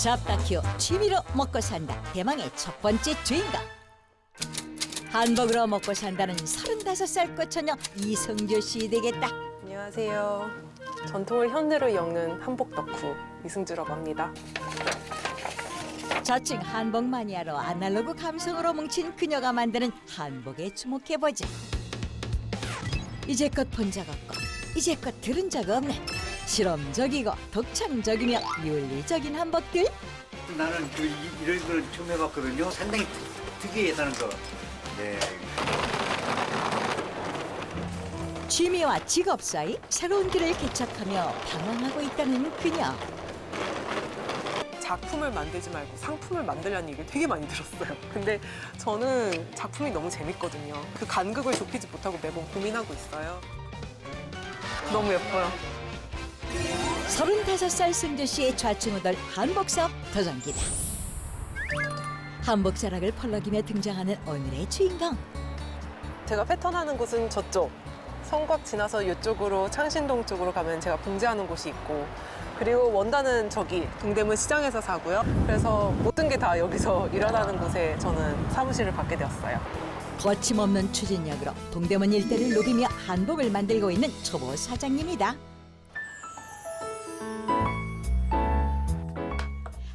잡다 키워 취미로 먹고 산다. 대망의 첫 번째 주인공. 한복으로 먹고 산다는 35살 꽃처녀 이승주 씨 되겠다. 안녕하세요. 전통을 현대로 엮는 한복 덕후 이승주라고 합니다. 저층 한복 마니아로 아날로그 감성으로 뭉친 그녀가 만드는 한복에 주목해보자. 이제껏 본 적 없고 이제껏 들은 적 없는 실험적이고 독창적이며 윤리적인 한복들. 나는 이런 걸 처음 해봤거든요. 상당히 특이하다는 거. 네. 취미와 직업 사이 새로운 길을 개척하며 방황하고 있다는 그녀. 작품을 만들지 말고 상품을 만들라는 얘기를 되게 많이 들었어요. 근데 저는 작품이 너무 재밌거든요. 그 간극을 좁히지 못하고 매번 고민하고 있어요. 너무 예뻐요. 35살 승주 씨의 좌충우돌 한복 사업 도전기다. 한복 자락을 펄럭이며 등장하는 오늘의 주인공. 제가 패턴하는 곳은 저쪽. 성곽 지나서 이쪽으로 창신동 쪽으로 가면 제가 봉제하는 곳이 있고, 그리고 원단은 저기 동대문 시장에서 사고요. 그래서 모든 게 다 여기서 일어나는 곳에 저는 사무실을 갖게 되었어요. 거침없는 추진력으로 동대문 일대를 누비며 한복을 만들고 있는 초보 사장님이다.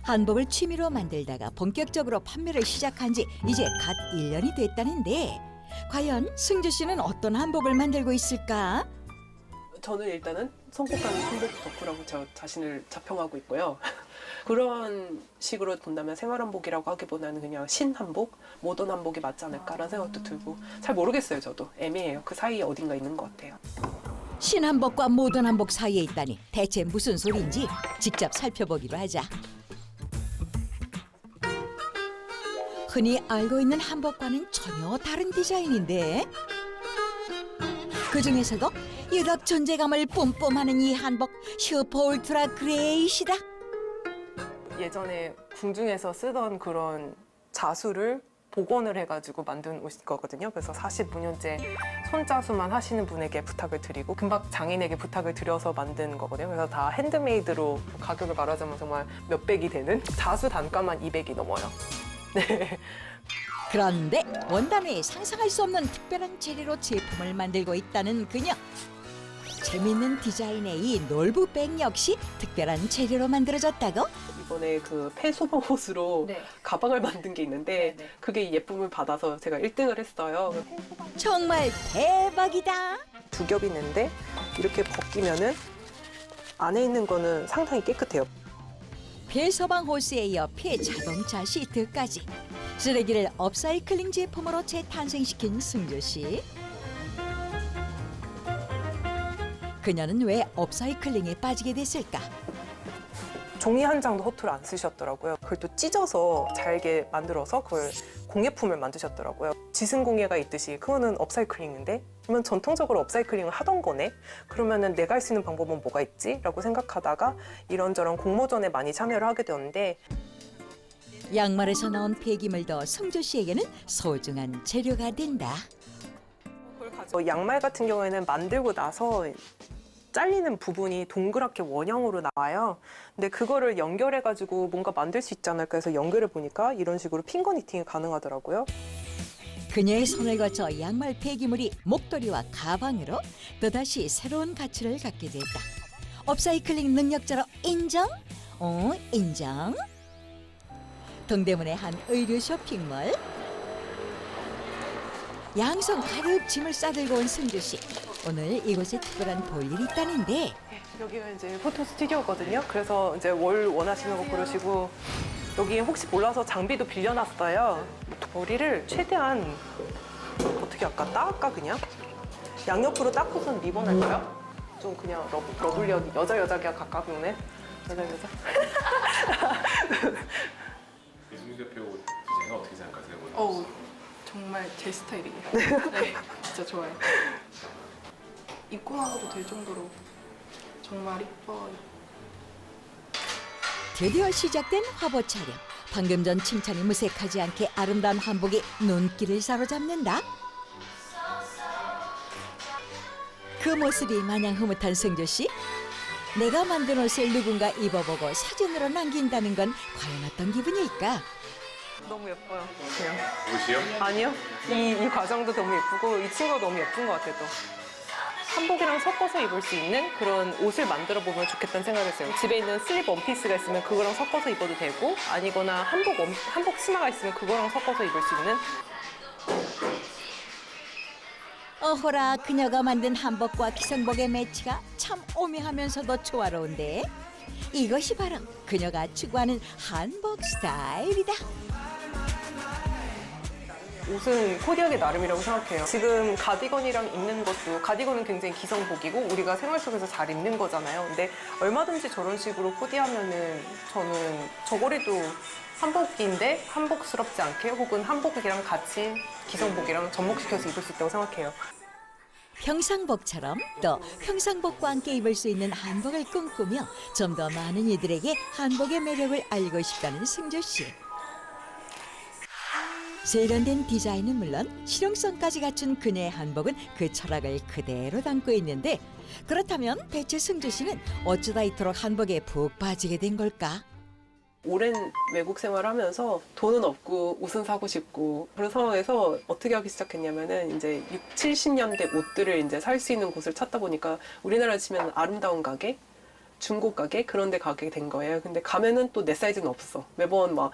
한복을 취미로 만들다가 본격적으로 판매를 시작한 지 이제 갓 1년이 됐다는데 과연 승주 씨는 어떤 한복을 만들고 있을까? 저는 일단은 성폭한 한복 덕후라고 저 자신을 자평하고 있고요. 그런 식으로 본다면 생활한복이라고 하기보다는 그냥 신한복, 모던 한복이 맞지 않을까라는 생각도 들고, 잘 모르겠어요. 저도 애매해요. 그 사이에 어딘가 있는 것 같아요. 신한복과 모던 한복 사이에 있다니 대체 무슨 소리인지 직접 살펴보기로 하자. 흔히 알고 있는 한복과는 전혀 다른 디자인인데 그중에서도 유럽 존재감을 뿜뿜하는 이 한복 슈퍼 울트라 그레이시다. 예전에 궁중에서 쓰던 그런 자수를 복원을 해가지고 만든 옷이거든요. 그래서 45년째 손자수만 하시는 분에게 부탁을 드리고 금박 장인에게 부탁을 드려서 만든 거거든요. 그래서 다 핸드메이드로 가격을 말하자면 정말 몇백이 되는, 자수 단가만 200이 넘어요. 네. 그런데 원단 외에 상상할 수 없는 특별한 재료로 제품을 만들고 있다는 그녀. 재밌는 디자인의 이 놀부백 역시 특별한 재료로 만들어졌다고? 이번에 그 폐소방 옷으로 네. 가방을 만든 게 있는데 네, 네. 그게 예쁨을 받아서 제가 1등을 했어요. 정말 대박이다. 두 겹 있는데 이렇게 벗기면은 안에 있는 거는 상당히 깨끗해요. 폐소방 호스에 이어 폐자동차 시트까지 쓰레기를 업사이클링 제품으로 재탄생시킨 승주 씨. 그녀는 왜 업사이클링에 빠지게 됐을까? 종이 한 장도 허투루 안 쓰셨더라고요. 그걸 또 찢어서 잘게 만들어서 그걸 공예품을 만드셨더라고요. 지승공예가 있듯이 그거는 업사이클링인데? 그러면 전통적으로 업사이클링을 하던 거네? 그러면은 내가 할 수 있는 방법은 뭐가 있지? 라고 생각하다가 이런저런 공모전에 많이 참여를 하게 되었는데, 양말에서 나온 폐기물도 승주 씨에게는 소중한 재료가 된다. 양말 같은 경우에는 만들고 나서 잘리는 부분이 동그랗게 원형으로 나와요. 근데 그거를 연결해가지고 뭔가 만들 수 있지 않을까 해서 연결해 보니까 이런 식으로 핑거 니팅이 가능하더라고요. 그녀의 손을 거쳐 양말 폐기물이 목도리와 가방으로 또다시 새로운 가치를 갖게 됐다. 업사이클링 능력자로 인정? 인정. 동대문의 한 의류 쇼핑몰. 양손 가득 짐을 싸들고 온 승주 씨. 오늘 이곳에 특별한 볼 일이 있다는데 여기가 이제 포토 스튜디오거든요. 그래서 이제 뭘 원하시는 거 고르시고, 여기 혹시 몰라서 장비도 빌려놨어요. 머리를 최대한 어떻게 할까? 따을까 그냥? 양옆으로 닦고선 리본 할까요? 좀 그냥 러블리하게 여자가 가까우네. 여자. 이승주 대표 디자인은 어떻게 생각하세요? 정말 제 스타일이에요. 네, 진짜 좋아요. 입고 나가도 될 정도로 정말 이뻐요. 드디어 시작된 화보 촬영. 방금 전 칭찬이 무색하지 않게 아름다운 한복이 눈길을 사로잡는다. 그 모습이 마냥 흐뭇한 승주 씨. 내가 만든 옷을 누군가 입어보고 사진으로 남긴다는 건 과연 어떤 기분일까? 너무 예뻐요. 그냥. 옷이요? 아니요. 이 과정도 너무 예쁘고 이 친구가 너무 예쁜 것 같아요. 또. 한복이랑 섞어서 입을 수 있는 그런 옷을 만들어 보면 좋겠다는 생각을 했어요. 집에 있는 슬립 원피스가 있으면 그거랑 섞어서 입어도 되고 아니거나 한복 치마가 있으면 그거랑 섞어서 입을 수 있는 어허라 그녀가 만든 한복과 기성복의 매치가 참 오묘하면서도 조화로운데 이것이 바로 그녀가 추구하는 한복 스타일이다. 옷은 코디하기 나름이라고 생각해요. 지금 가디건이랑 입는 것도 가디건은 굉장히 기성복이고 우리가 생활 속에서 잘 입는 거잖아요. 근데 얼마든지 저런 식으로 코디하면은 저는 저고리도 한복인데 한복스럽지 않게 혹은 한복이랑 같이 기성복이랑 접목시켜서 입을 수 있다고 생각해요. 평상복처럼 또 평상복과 함께 입을 수 있는 한복을 꿈꾸며 좀 더 많은 이들에게 한복의 매력을 알고 싶다는 승조 씨. 세련된 디자인은 물론 실용성까지 갖춘 그녀의 한복은 그 철학을 그대로 담고 있는데 그렇다면 대체 승조 씨는 어쩌다 이토록 한복에 푹 빠지게 된 걸까? 오랜 외국 생활하면서 돈은 없고 옷은 사고 싶고 그런 상황에서 어떻게 하기 시작했냐면은 이제 6, 70년대 옷들을 이제 살 수 있는 곳을 찾다 보니까 우리나라 치면 아름다운 가게, 중고 가게 그런 데 가게 된 거예요. 근데 가면은 또 내 사이즈는 없어. 매번 막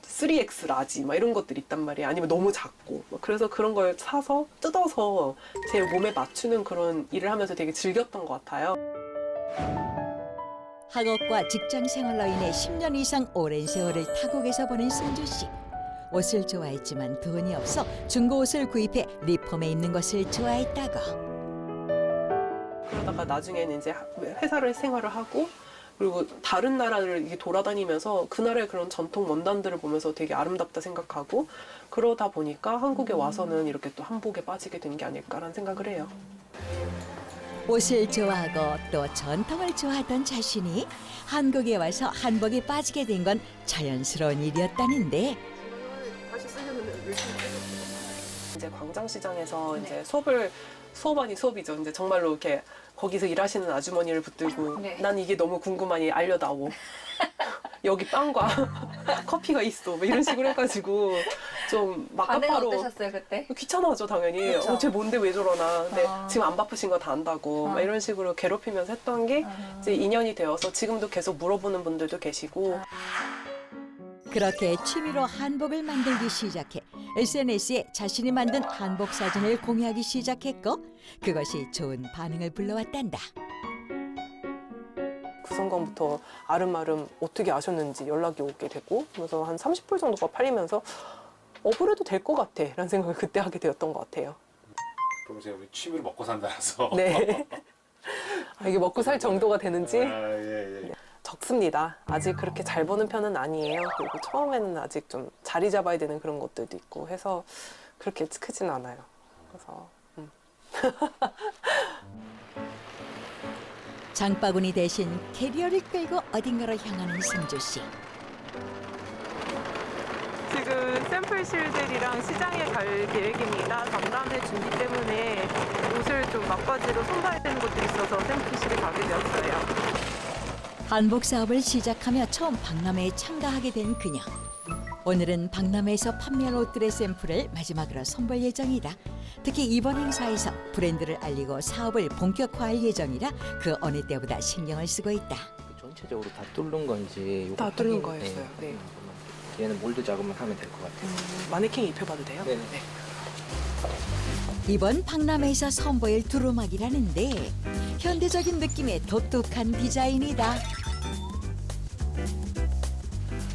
3X 라지 막 이런 것들이 있단 말이에요. 아니면 너무 작고. 그래서 그런 걸 사서 뜯어서 제 몸에 맞추는 그런 일을 하면서 되게 즐겼던 것 같아요. 학업과 직장 생활로 인해 10년 이상 오랜 세월을 타국에서 보낸 승주 씨. 옷을 좋아했지만 돈이 없어 중고 옷을 구입해 리폼해 입는 것을 좋아했다고. 그러다가 나중에는 이제 회사를 생활을 하고 그리고 다른 나라를 이렇게 돌아다니면서 그 나라의 그런 전통 원단들을 보면서 되게 아름답다 생각하고 그러다 보니까 한국에 와서는 이렇게 또 한복에 빠지게 된 게 아닐까라는 생각을 해요. 옷을 좋아하고 또 전통을 좋아하던 자신이 한국에 와서 한복에 빠지게 된 건 자연스러운 일이었다는데 이제 광장시장에서 이제 수업 아닌 수업이죠. 이제 정말로 이렇게 거기서 일하시는 아주머니를 붙들고 난 이게 너무 궁금하니 알려다오. 여기 빵과 커피가 있어. 뭐 이런 식으로 해가지고 좀 막가파로. 어떠셨어요 그때? 귀찮아하죠 당연히. 그쵸? 쟤 뭔데 왜 저러나. 근데 지금 안 바쁘신 거 다 안다고. 막 이런 식으로 괴롭히면서 했던 게 이제 인연이 되어서 지금도 계속 물어보는 분들도 계시고. 그렇게 취미로 한복을 만들기 시작해 SNS에 자신이 만든 한복 사진을 공유하기 시작했고 그것이 좋은 반응을 불러왔단다. 그 순간부터 아름아름 어떻게 아셨는지 연락이 오게 되고 그래서 한 30불 정도가 팔리면서 그래도 될 것 같아 라는 생각을 그때 하게 되었던 것 같아요. 그럼 이제 우리 취미로 먹고 산다면서. 네. 이게 먹고 살 정도가 되는지 예. 적습니다. 아직 그렇게 잘 버는 편은 아니에요. 그리고 처음에는 아직 좀 자리 잡아야 되는 그런 것들도 있고 해서 그렇게 크진 않아요. 그래서 장바구니 대신 캐리어를 끌고 어딘가로 향하는 승주 씨. 지금 샘플실들이랑 시장에 갈 계획입니다. 박람회 준비 때문에 옷을 좀 막바지로 손봐야 되는 것들이 있어서 샘플실에 가게 되었어요. 한복 사업을 시작하며 처음 박람회에 참가하게 된 그녀. 오늘은 박람회에서 판매한 옷들의 샘플을 마지막으로 선보일 예정이다. 특히 이번 행사에서 브랜드를 알리고 사업을 본격화할 예정이라 그 어느 때보다 신경을 쓰고 있다. 전체적으로 다 뚫는 건지 요거 다 뚫는 확인- 거였어요. 네. 얘는 몰드 작업만 하면 될 것 같아요. 마네킹 입혀봐도 돼요? 네네. 이번 박람회에서 선보일 두루마기라는데 현대적인 느낌의 독특한 디자인이다.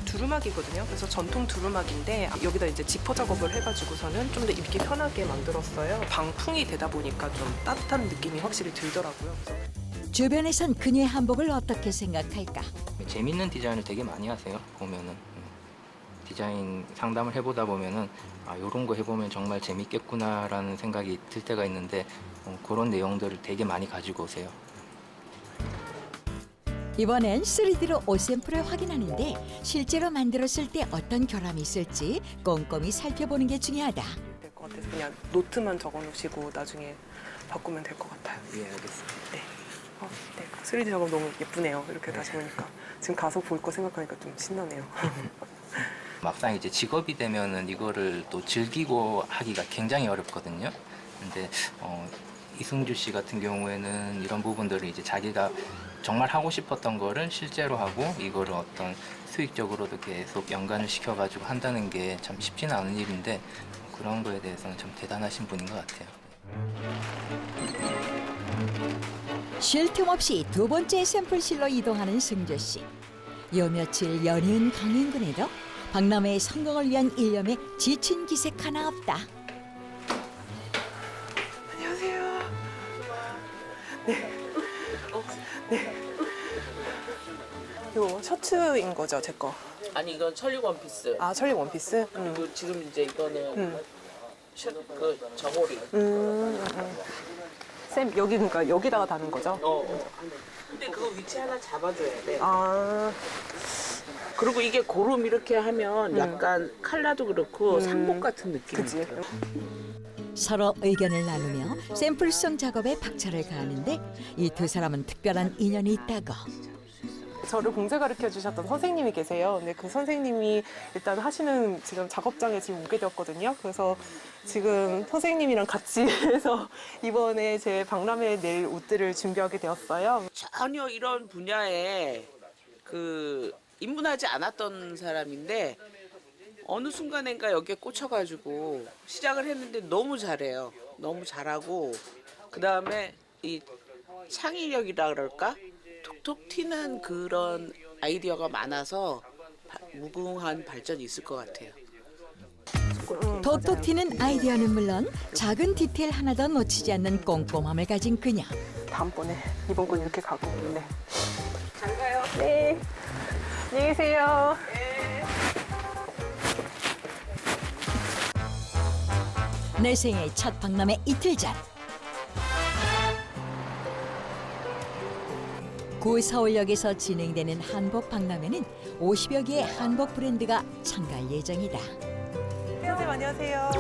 두루마기거든요. 그래서 전통 두루마기인데 여기다 이제 지퍼 작업을 해가지고서는 좀 더 입기 편하게 만들었어요. 방풍이 되다 보니까 좀 따뜻한 느낌이 확실히 들더라고요. 그래서 주변에선 그녀의 한복을 어떻게 생각할까? 재밌는 디자인을 되게 많이 하세요. 보면은 디자인 상담을 해보다 보면은 이런 거 해보면 정말 재밌겠구나라는 생각이 들 때가 있는데 그런 내용들을 되게 많이 가지고 오세요. 이번엔 3D로 옷 샘플을 확인하는데 실제로 만들었을 때 어떤 결함이 있을지 꼼꼼히 살펴보는 게 중요하다. 될 것 같아서 그냥 노트만 적어놓으시고 나중에 바꾸면 될 것 같아요. 예, 알겠습니다. 네. 네, 3D 작업 너무 예쁘네요. 이렇게 다시 보니까 지금 가서 볼 거 생각하니까 좀 신나네요. 막상 이제 직업이 되면은 이거를 또 즐기고 하기가 굉장히 어렵거든요. 근데 이승주 씨 같은 경우에는 이런 부분들을 이제 자기가 정말 하고 싶었던 거를 실제로 하고 이거를 어떤 수익적으로도 계속 연관을 시켜가지고 한다는 게 참 쉽지는 않은 일인데 그런 거에 대해서는 참 대단하신 분인 것 같아요. 쉴 틈 없이 두 번째 샘플실로 이동하는 승조 씨. 요 며칠 연이은 강인군에도 박람회의 성공을 위한 일념에 지친 기색 하나 없다. 안녕하세요. 네. 이거 셔츠인 거죠, 제 거? 아니 이건 천리 원피스. 아, 천리 원피스? 그리고 지금 이제 이거는 그 저고리. 쌤, 여기 그러니까 여기다가 다는 거죠? 근데 그거 위치 하나 잡아줘야 돼. 아, 그리고 이게 고름 이렇게 하면 약간 컬러도 그렇고 상복 같은 느낌. 그치. 서로 의견을 나누며 샘플송 작업에 박차를 가하는데 이 두 사람은 특별한 인연이 있다고. 저를 공제 가르쳐 주셨던 선생님이 계세요. 근데 그 선생님이 일단 하시는 지금 작업장에 지금 오게 되었거든요. 그래서 지금 선생님이랑 같이 해서 이번에 제 박람회에 낼 옷들을 준비하게 되었어요. 전혀 이런 분야에 그 입문하지 않았던 사람인데 어느 순간인가 여기에 꽂혀가지고 시작을 했는데 너무 잘해요. 너무 잘하고 그 다음에 이 창의력이라 그럴까? 톡톡 튀는 그런 아이디어가 많아서 무궁한 발전이 있을 것 같아요. 톡톡 튀는 아이디어는 물론 작은 디테일 하나도 놓치지 않는 꼼꼼함을 가진 그녀. 다음번에 이번 건 이렇게 가고. 네. 잘 가요. 네. 안녕히 계세요. 내 생애 첫 박람회 이틀 전. 구 서울역에서 진행되는 한복 박람회는 50여 개의 한복 브랜드가 참가할 예정이다. 선생님 안녕하세요.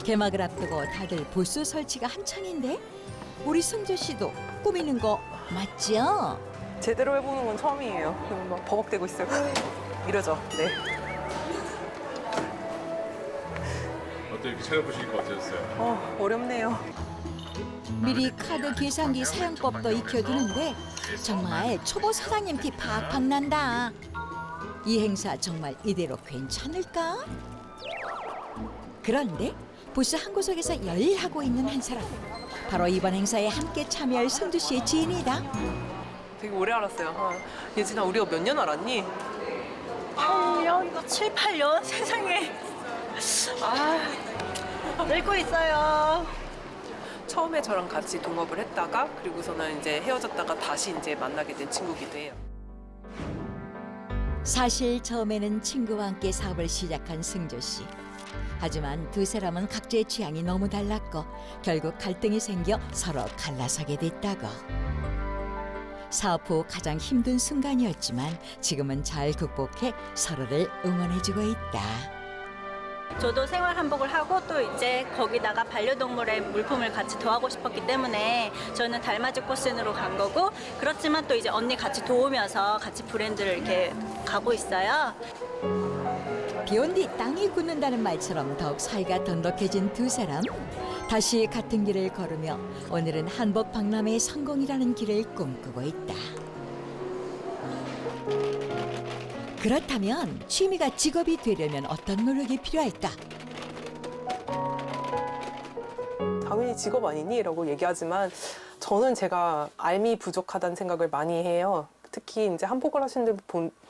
개막을 앞두고 다들 부스 설치가 한창인데 우리 승조 씨도 꾸미는 거 맞죠? 제대로 해보는 건 처음이에요. 막 버벅대고 있어요. 이러죠. 네. 어때 이렇게 차려보시니까 어떠셨어요? 어렵네요. 미리 카드 계산기 사용법도 익혀두는데 정말 초보 사장님 티 팍팍 난다. 이 행사 정말 이대로 괜찮을까? 그런데 부스 한 구석에서 열일하고 있는 한 사람. 바로 이번 행사에 함께 참여할 승주 씨의 지인이다. 되게 오래 알았어요. 예진아, 우리가 몇 년 알았니? 8년? 7, 8년? 세상에. 늙고 있어요. 처음에 저랑 같이 동업을 했다가 그리고서는 이제 헤어졌다가 다시 이제 만나게 된 친구기도 해요. 사실 처음에는 친구와 함께 사업을 시작한 승조 씨. 하지만 두 사람은 각자의 취향이 너무 달랐고 결국 갈등이 생겨 서로 갈라서게 됐다고. 사업 후 가장 힘든 순간이었지만 지금은 잘 극복해 서로를 응원해주고 있다. 저도 생활 한복을 하고 또 이제 거기다가 반려동물의 물품을 같이 더하고 싶었기 때문에 저는 달맞이 코스로 간 거고 그렇지만 또 이제 언니 같이 도우면서 같이 브랜드를 이렇게 가고 있어요. 비온 뒤 땅이 굳는다는 말처럼 더욱 사이가 돈독해진 두 사람. 다시 같은 길을 걸으며 오늘은 한복 박람회의 성공이라는 길을 꿈꾸고 있다. 그렇다면 취미가 직업이 되려면 어떤 노력이 필요할까? 당연히 직업 아니니? 라고 얘기하지만 저는 제가 알미 부족하다는 생각을 많이 해요. 특히 이제 한복을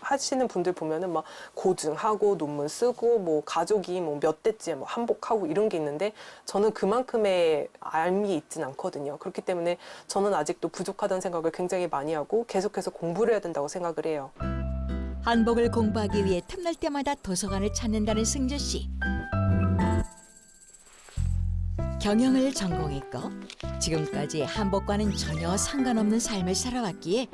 하시는 분들 보면은 막 고증하고 논문 쓰고 뭐 가족이 뭐 몇 대째 뭐 한복하고 이런 게 있는데 저는 그만큼의 알미 있진 않거든요. 그렇기 때문에 저는 아직도 부족하다는 생각을 굉장히 많이 하고 계속해서 공부를 해야 된다고 생각을 해요. 한복을 공부하기 위해 틈날 때마다 도서관을 찾는다는 승주 씨. 경영을 전공했고 지금까지 한복과는 전혀 상관없는 삶을 살아왔기에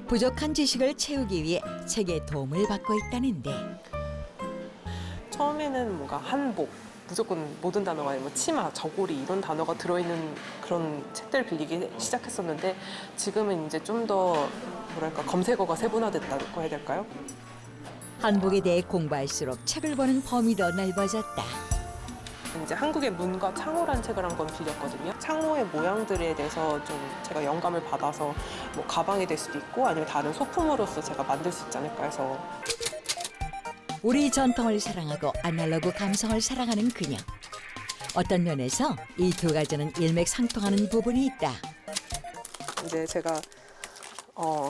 부족한 지식을 채우기 위해 책의 도움을 받고 있다는데 처음에는 뭔가 한복, 무조건 모든 단어가 뭐 치마, 저고리 이런 단어가 들어있는 그런 책들을 빌리기 시작했었는데 지금은 이제 좀 더 뭐랄까 검색어가 세분화됐다고 해야 될까요? 한복에 대해 공부할수록 책을 보는 범위도 넓어졌다. 이제 한국의 문과 창호라는 책을 한 권 빌렸거든요. 창호의 모양들에 대해서 좀 제가 영감을 받아서 뭐 가방이 될 수도 있고 아니면 다른 소품으로서 제가 만들 수 있지 않을까 해서. 우리 전통을 사랑하고 아날로그 감성을 사랑하는 그녀. 어떤 면에서 이 두 가지는 일맥상통하는 부분이 있다. 이제 제가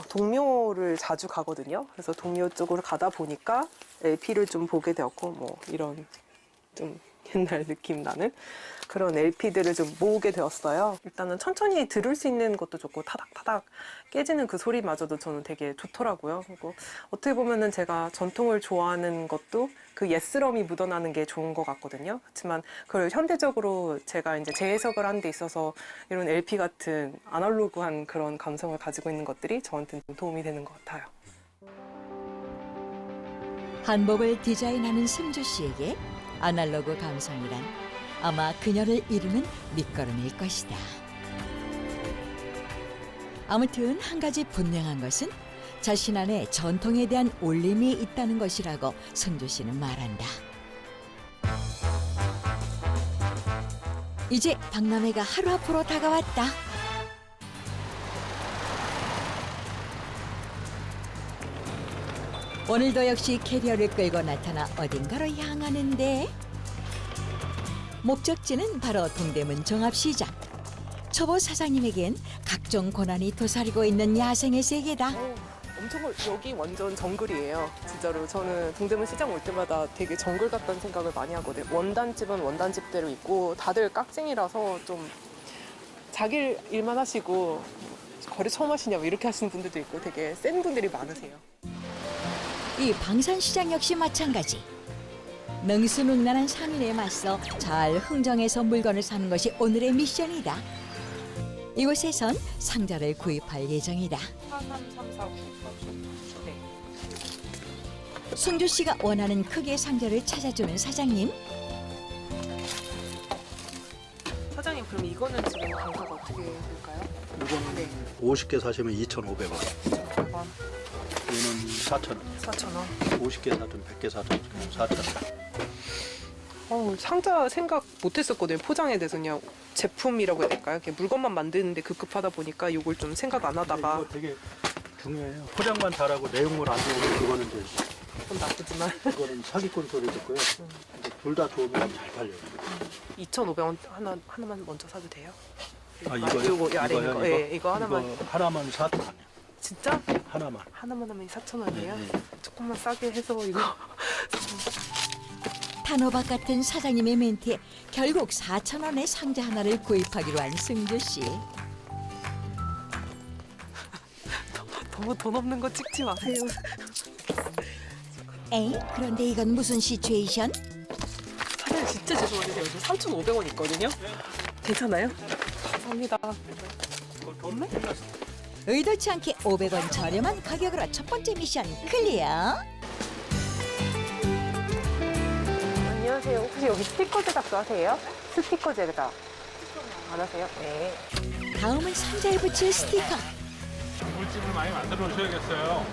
동묘를 자주 가거든요. 그래서 동묘 쪽으로 가다 보니까 LP를 좀 보게 되었고 뭐 이런 좀 옛날 느낌 나는 그런 LP들을 좀 모으게 되었어요. 일단은 천천히 들을 수 있는 것도 좋고 타닥타닥 깨지는 그 소리마저도 저는 되게 좋더라고요. 그리고 어떻게 보면은 제가 전통을 좋아하는 것도 그 옛스러움이 묻어나는 게 좋은 것 같거든요. 그렇지만 그걸 현대적으로 제가 이제 재해석을 하는 데 있어서 이런 LP 같은 아날로그한 그런 감성을 가지고 있는 것들이 저한테는 좀 도움이 되는 것 같아요. 한복을 디자인하는 승주 씨에게 아날로그 감성이란 아마 그녀를 이루는 밑거름일 것이다. 아무튼 한 가지 분명한 것은 자신 안에 전통에 대한 울림이 있다는 것이라고 승주 씨는 말한다. 이제 박람회가 하루 앞으로 다가왔다. 오늘도 역시 캐리어를 끌고 나타나 어딘가로 향하는데 목적지는 바로 동대문 종합시장. 초보 사장님에겐 각종 고난이 도사리고 있는 야생의 세계다. 엄청 여기 완전 정글이에요. 진짜로 저는 동대문 시장 올 때마다 되게 정글 같다는 생각을 많이 하거든요. 원단집은 원단집대로 있고 다들 깍쟁이라서 좀 자기 일만 하시고 거리 처음 하시냐고 이렇게 하시는 분들도 있고 되게 센 분들이 많으세요. 이 방산시장 역시 마찬가지. 능수능란한 상인에 맞서 잘 흥정해서 물건을 사는 것이 오늘의 미션이다. 이곳에선 상자를 구입할 예정이다. 43349. 네. 승주 씨가 원하는 크기의 상자를 찾아주는 사장님. 사장님 그럼 이거는 지금 단가가 어떻게 될까요? 이거는 네. 50개 사시면 2,500원. 이거는 4,000원. 4,000원. 50개 사든 100개 사든 4,000원. 상자 생각 못했었거든요. 포장에 대해서 그냥 제품이라고 해야 될까요? 그냥 물건만 만드는데 급급하다 보니까 이걸 좀 생각 안 하다가 이거 되게 중요해요. 포장만 잘하고 내용물 안 좋으면 그거는 이제 좀 나쁘지만 이거는 사기꾼 소리 듣고요. 둘 다 좋으면 잘 팔려요. 2,500원 하나만 먼저 사도 돼요? 아 이거요? 이거 아래 있는 거. 예, 이거 하나만. 이거 하나만 4,000원이요. 진짜? 하나만. 하나만 하면 4,000원이에요? 네. 조금만 싸게 해서 이거. 단호박 같은 사장님의 멘트에 결국 4,000원의 상자 하나를 구입하기로 한 승주 씨. 너무 돈 없는 거 찍지 마세요. 에이, 그런데 이건 무슨 시츄에이션? 사장님 진짜 죄송한데 제가 지금 3,500원 있거든요? 괜찮아요? 감사합니다. 의도치 않게 500원 저렴한 가격으로 첫 번째 미션 클리어. 안녕하세요. 혹시 여기 스티커 제작도 하세요? 스티커 제작. 안 하세요? 네. 다음은 상자에 붙일 스티커. 물집을 많이 만들어 놓으셔야겠어요.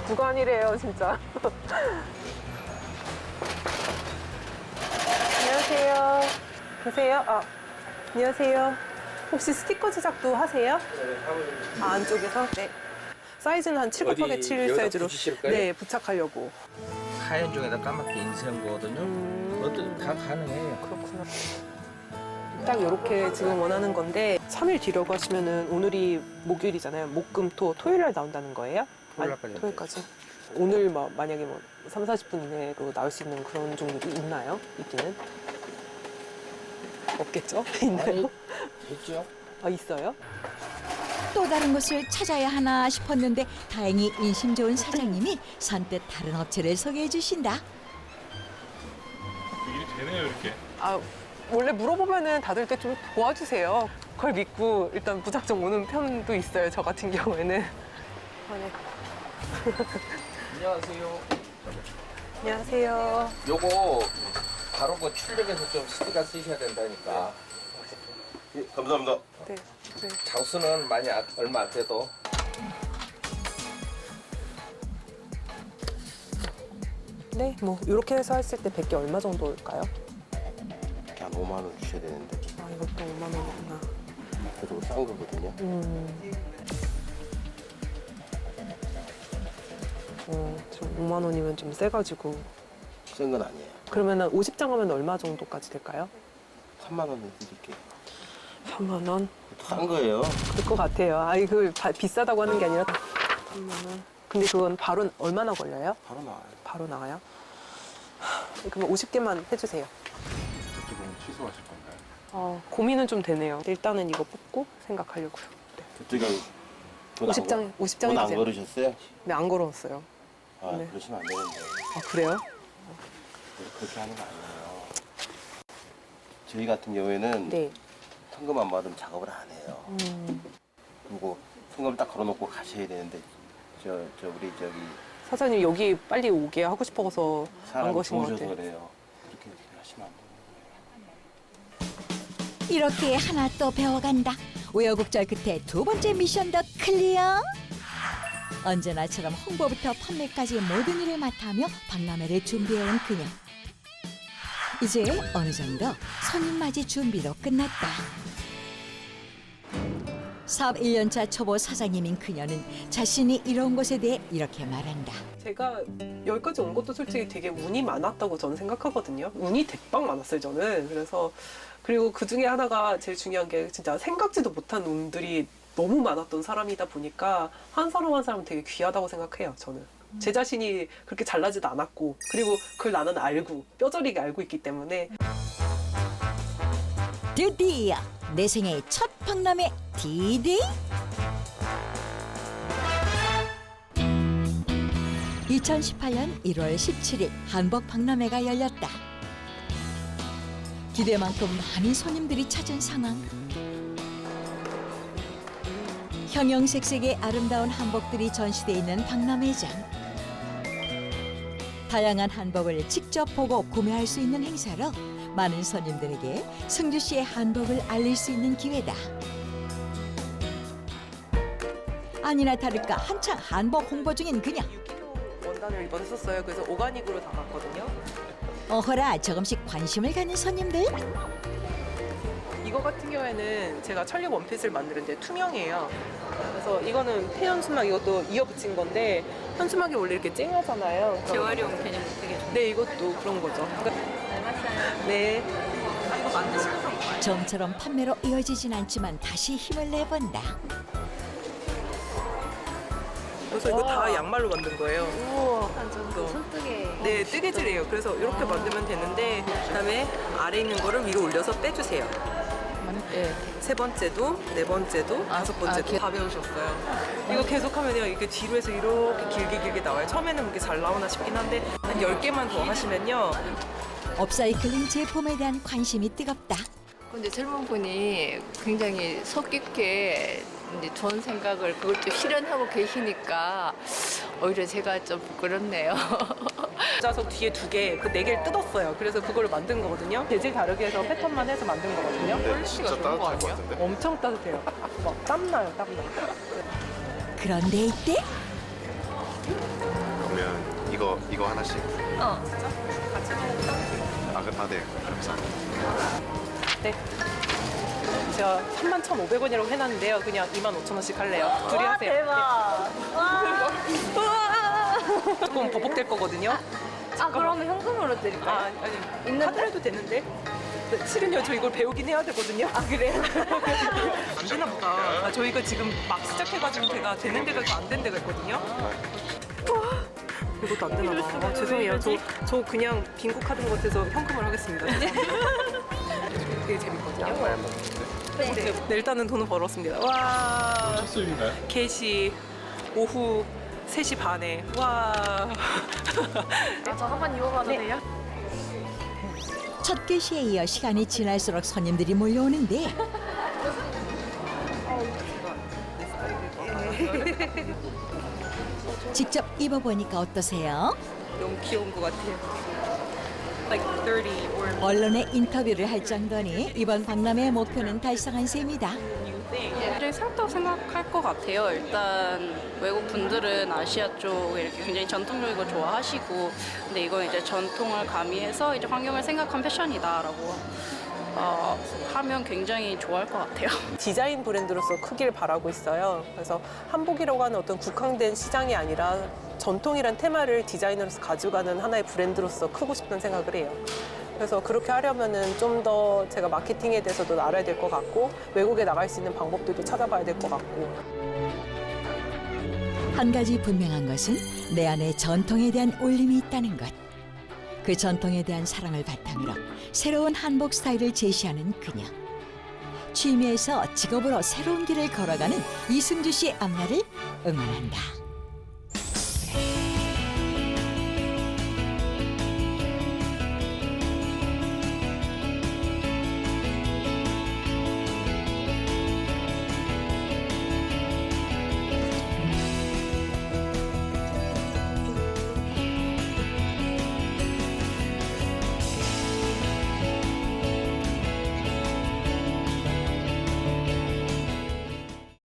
구간이래요, 진짜. 안녕하세요. 계세요? 아, 안녕하세요. 혹시 스티커 제작도 하세요? 아, 안쪽에서? 네. 사이즈는 한 7 곱하기 7 사이즈로. 네, 부착하려고. 하얀 종에다 까맣게 인쇄한 거거든요. 어떤 다 가능해요. 그렇구나. 딱 이렇게 지금 원하는 건데 3일 뒤라고 하시면은 오늘이 목요일이잖아요. 목금토 토요일 날 나온다는 거예요? 토요일까지. 토요일까지. 오늘 만약에 3, 40분 이내로 나올 수 있는 그런 종류도 있나요? 있기는? 없겠죠? 있나요? 있죠. 아, 있어요? 또 다른 곳을 찾아야 하나 싶었는데 다행히 인심 좋은 사장님이 선뜻 다른 업체를 소개해 주신다. 일이 되네요, 이렇게. 아, 원래 물어보면은 다들 때 좀 도와주세요. 그걸 믿고 일단 무작정 오는 편도 있어요. 저 같은 경우에는. 아, 네. 안녕하세요. 안녕하세요. 요거 바로 그 출력해서 좀 스티커 쓰셔야 된다니까. 예, 감사합니다. 네. 네. 장수는 많이 얼마 안 돼도. 네, 뭐 이렇게 해서 했을 때 100개 얼마 정도일까요? 이렇게 한 5만 원 주셔야 되는데 아, 이것도 5만 원이구나. 그래도 싼 거거든요. 좀 5만 원이면 좀 세가지고. 센 건 아니에요. 그러면은 50장 하면 얼마 정도까지 될까요? 3만 원에 드릴게요. 3만 원? 싼 거예요. 그럴 것 같아요. 아, 이거 비싸다고 하는 게 아니라 3만 원. 근데 그건 바로 얼마나 걸려요? 바로 나와요. 바로 나와요? 그럼 50개만 해주세요. 저쪽은 취소하실 건가요? 고민은 좀 되네요. 일단은 이거 뽑고 생각하려고요. 저쪽에 50장 돈 안 해주세요. 걸으셨어요? 네, 안 걸어왔어요. 아, 네. 그러시면 안 되는데. 아, 그래요? 그렇게 하는 거 아니에요. 저희 같은 경우에는 네. 현금 안 받으면 작업을 안 해요. 그리고 현금을 딱 걸어놓고 가셔야 되는데 우리 저기 사장님 여기 빨리 오게 하고 싶어서 안 사람 거신 것 좋으셔서 같아요. 그래요. 그렇게 하시면 안 돼요. 이렇게 하나 또 배워간다. 우여곡절 끝에 두 번째 미션도 클리어. 언제나처럼 홍보부터 판매까지 모든 일을 맡아며 박람회를 준비해온 그녀. 이제 어느 정도 손님 맞이 준비도 끝났다. 사업 1년차 초보 사장님인 그녀는 자신이 이런 곳에 대해 이렇게 말한다. 제가 여기까지 온 것도 솔직히 되게 운이 많았다고 저는 생각하거든요. 운이 대박 많았어요, 저는. 그리고 그 중에 하나가 제일 중요한 게 진짜 생각지도 못한 운들이 너무 많았던 사람이다 보니까 한 사람 한 사람은 되게 귀하다고 생각해요, 저는. 제 자신이 그렇게 잘나지도 않았고, 그리고 그걸 나는 알고, 뼈저리게 알고 있기 때문에. 드디어 내 생애 첫 박람회 D-Day. 2018년 1월 17일 한복 박람회가 열렸다. 기대만큼 많은 손님들이 찾은 상황. 형형색색의 아름다운 한복들이 전시돼 있는 박람회장. 다양한 한복을 직접 보고 구매할 수 있는 행사로 많은 손님들에게 승주시의 한복을 알릴 수 있는 기회다. 아니나 다를까 한창 한복 홍보 중인 그녀. 6kg 원단을 이번에 썼어요. 그래서 오가닉으로 담았거든요. 어허라, 조금씩 관심을 갖는 손님들. 이거 같은 경우에는 제가 천리 원핏을 만드는데 투명해요. 그래서 이거는 폐현수막, 이것도 이어붙인 건데 현수막이 원래 이렇게 쨍하잖아요. 재활용 개념 되게 좋아요. 네, 이것도 그런 거죠. 닮았어요. 네. 이거 만드시는 건가요? 좀처럼 판매로 이어지진 않지만 다시 힘을 내본다. 그래서 이거 다 양말로 만든 거예요. 우와, 완전 손뜨개. 네, 뜨개질이에요. 그래서 이렇게 만들면 되는데 그다음에 아래 있는 거를 위로 올려서 빼주세요. 네. 세 번째도, 네 번째도, 다섯 번째도 다 배우셨어요. 이거 계속하면요, 이게 뒤로 해서 이렇게 길게 나와요. 처음에는 그렇게 잘 나오나 싶긴 한데 한 10개만 더 하시면요. 업사이클링 제품에 대한 관심이 뜨겁다. 근데 젊은 분이 굉장히 속 깊게 이제 좋은 생각을 그걸 또 실현하고 계시니까 오히려 제가 좀 부끄럽네요. 짜서 뒤에 2개, 그 4개를 뜯었어요. 그래서 그걸 만든 거거든요. 재질 다르게 해서 패턴만 해서 만든 거거든요. 퀄리티가 좋은 거 아니야? 엄청 따뜻해요. 막 땀나요, 땀나. 그런데 이때 그러면 이거 하나씩. 네. 감사합니다. 네. 제가 31,500원이라고 해놨는데요. 그냥 25,000원씩 할래요. 둘이 하세요. 대박. 네. 조금 버벅될 거거든요. 그러면 현금으로 드릴까요? 아니, 카드로 해도 되는데. 네, 실은요, 저 이걸 배우긴 해야 되거든요. 그래요? 안 되나 보다. 저희가 지금 막 시작해가지고 제가 되는 데가 있고 안 되는 데가 있거든요. 이것도 안 되나 봐. 죄송해요. 저 그냥 빙고 카드인 것 같아서 현금을 하겠습니다. 되게 재밌거든요. 네, 일단은 돈을 벌었습니다. 와. 첫 수입인가요? 개시 오후 3시 반에. 와. 저 한번 이용하도 돼요? 첫 글씨에 이어 시간이 지날수록 손님들이 몰려오는데 직접 입어보니까 어떠세요? 너무 귀여운 것 같아요. like 30 or 언론에 인터뷰를 할 정도니 이번 박람회의 목표는 달성한 셈이다. ሰር다고 생각할 것 같아요. 일단 외국 분들은 아시아 쪽 이렇게 굉장히 전통적이고 좋아하시고, 근데 이건 이제 전통을 가미해서 이제 환경을 생각한 패션이다라고 하면 굉장히 좋아할 것 같아요. 디자인 브랜드로서 크기를 바라고 있어요. 그래서 한복이라고 하는 어떤 국한된 시장이 아니라 전통이란 테마를 디자이너로서 가져가는 하나의 브랜드로서 크고 싶다는 생각을 해요. 그래서 그렇게 하려면은 좀 더 제가 마케팅에 대해서도 알아야 될 것 같고, 외국에 나갈 수 있는 방법들도 찾아봐야 될 것 같고. 한 가지 분명한 것은 내 안에 전통에 대한 울림이 있다는 것. 그 전통에 대한 사랑을 바탕으로 새로운 한복 스타일을 제시하는 그녀. 취미에서 직업으로 새로운 길을 걸어가는 이승주 씨의 앞날을 응원한다.